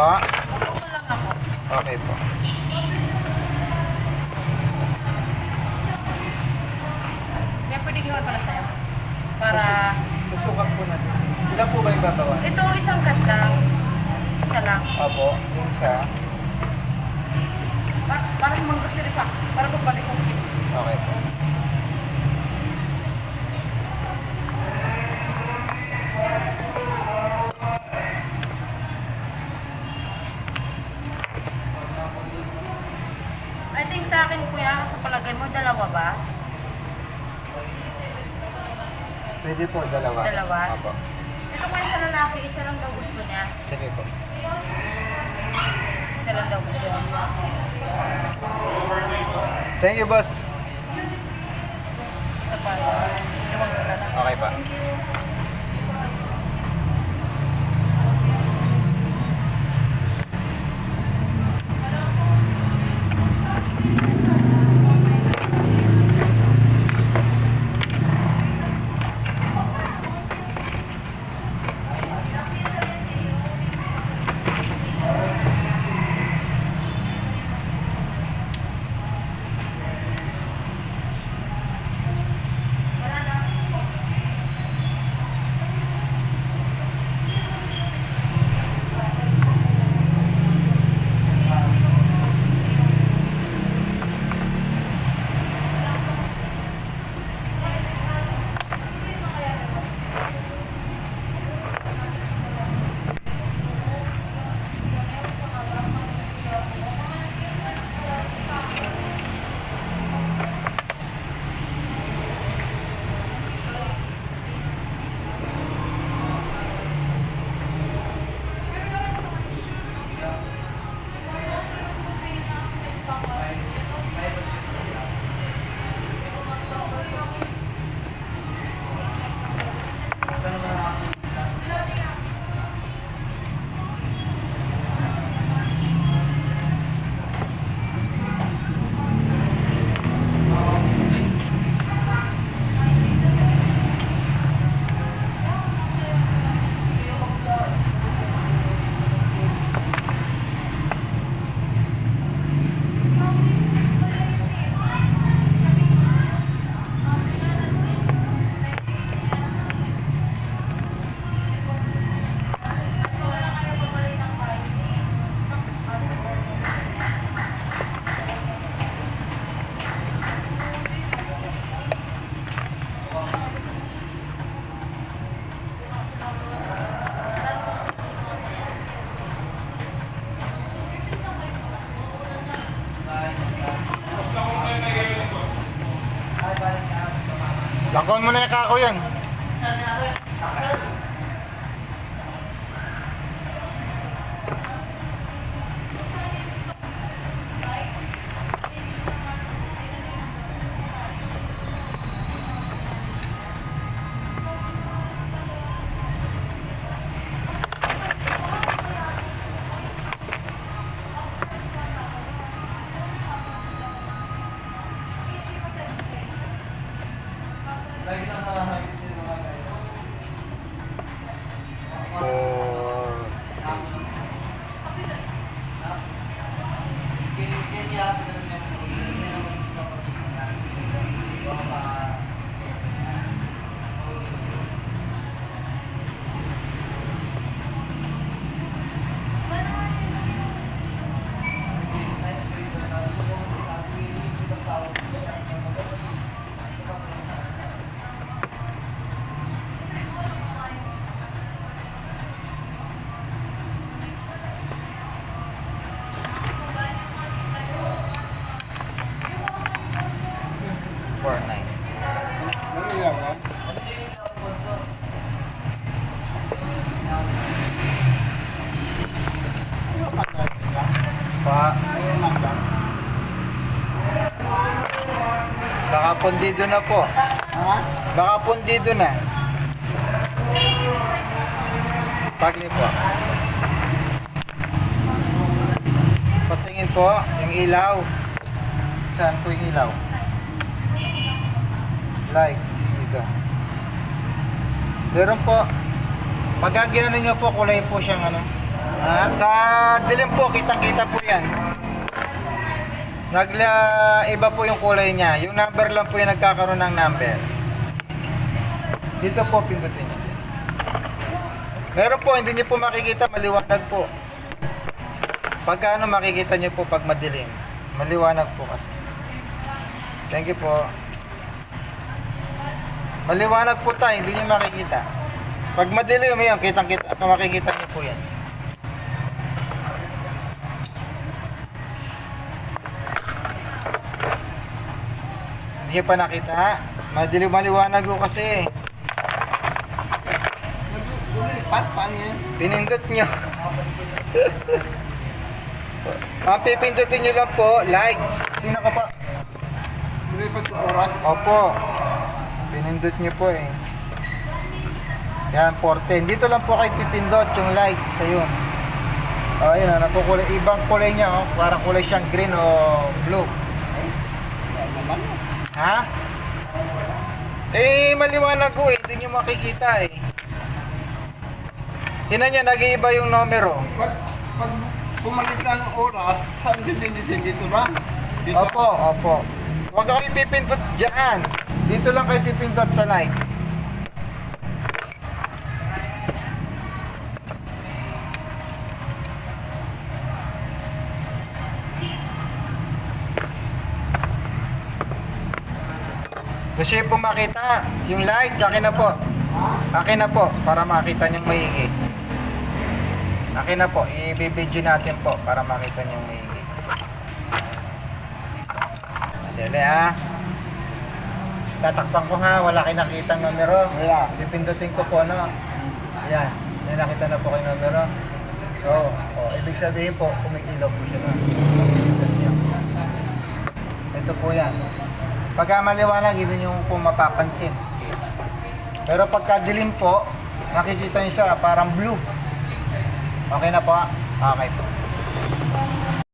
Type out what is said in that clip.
Upo lang ako. Okay po. May pwede gawin pala sa'yo. Para... Susukat po natin. Ilan po ba yung babawa? Ito isang cut lang. Isa lang. Opo, yung isa. Para mangkasiri pa. Para pagbalik ko. Okay po. I think sa akin kuya, sa palagay mo, dalawa ba? Pwede po, dalawa. Dalawa? Opo. Ito kuya sa lalaki, isa lang daw gusto niya. Sige po. Isa lang daw gusto niya. Thank you, boss. Ito pa. Iwan ko na lang. Okay pa. Thank you. Lakon mo na yung kako yan. Pa. Baka pundido na po. Ha? Baka pundido na. Pagni po. Patingin po yung ilaw. Saan po yung ilaw? Lights. Dito. Meron po. Pagka ginano nyo po, kulay po siyang ano. Sa dilim po, kitang-kita po yan. Iba po yung kulay niya. Yung number lang po yung nagkakaroon ng number. Dito po, pindutin niyo. Meron po, hindi niyo po makikita, maliwanag po. Pagkano makikita niyo po pag madilim? Maliwanag po kasi. Thank you po. Maliwanag po tayo, hindi niyo makikita. Pag madilim, yan, kitang-kita, makikita niyo po yan. Hindi niyo pa nakita? Madilim, maliwanag po kasi. Paano yan? Pinindot nyo. Ang pipindutin nyo lang po, lights. Sino ka pa? Lumipat ko oras. Opo. Pinindot nyo po eh. Yan, 410. Dito lang po kayo pipindot yung lights. Ayun. O, ayun, nakukulay. Ibang kulay niya, oh. Parang kulay siyang green o blue. Naman. Ha? Eh, maliwanag ko eh. Hindi nyo makikita eh. Tinan nyo, nag-iiba yung numero. Pag bumalik ng oras, saan din dito lang? Dito. Opo, opo. Huwag kayo pipindot dyan. Dito lang kayo pipindot sa light. Gusto niyo po makita yung light, akin na po. Akin na po, para makita niyong maigi. Akin na po, i-video natin po para makita niyong maigi. Dali ha. Tatakpan ko ha, wala kayo nakitang numero. Wala. Pipindutin ko po, no? Ayan, may nakita na po kayo numero. Oo, ibig sabihin po, kumikilaw po siya na. Ito po yan. Pagka maliwanag, hindi nyo po mapapansin. Pero pagka dilim po, nakikita nyo siya parang blue. Okay na po? Okay po.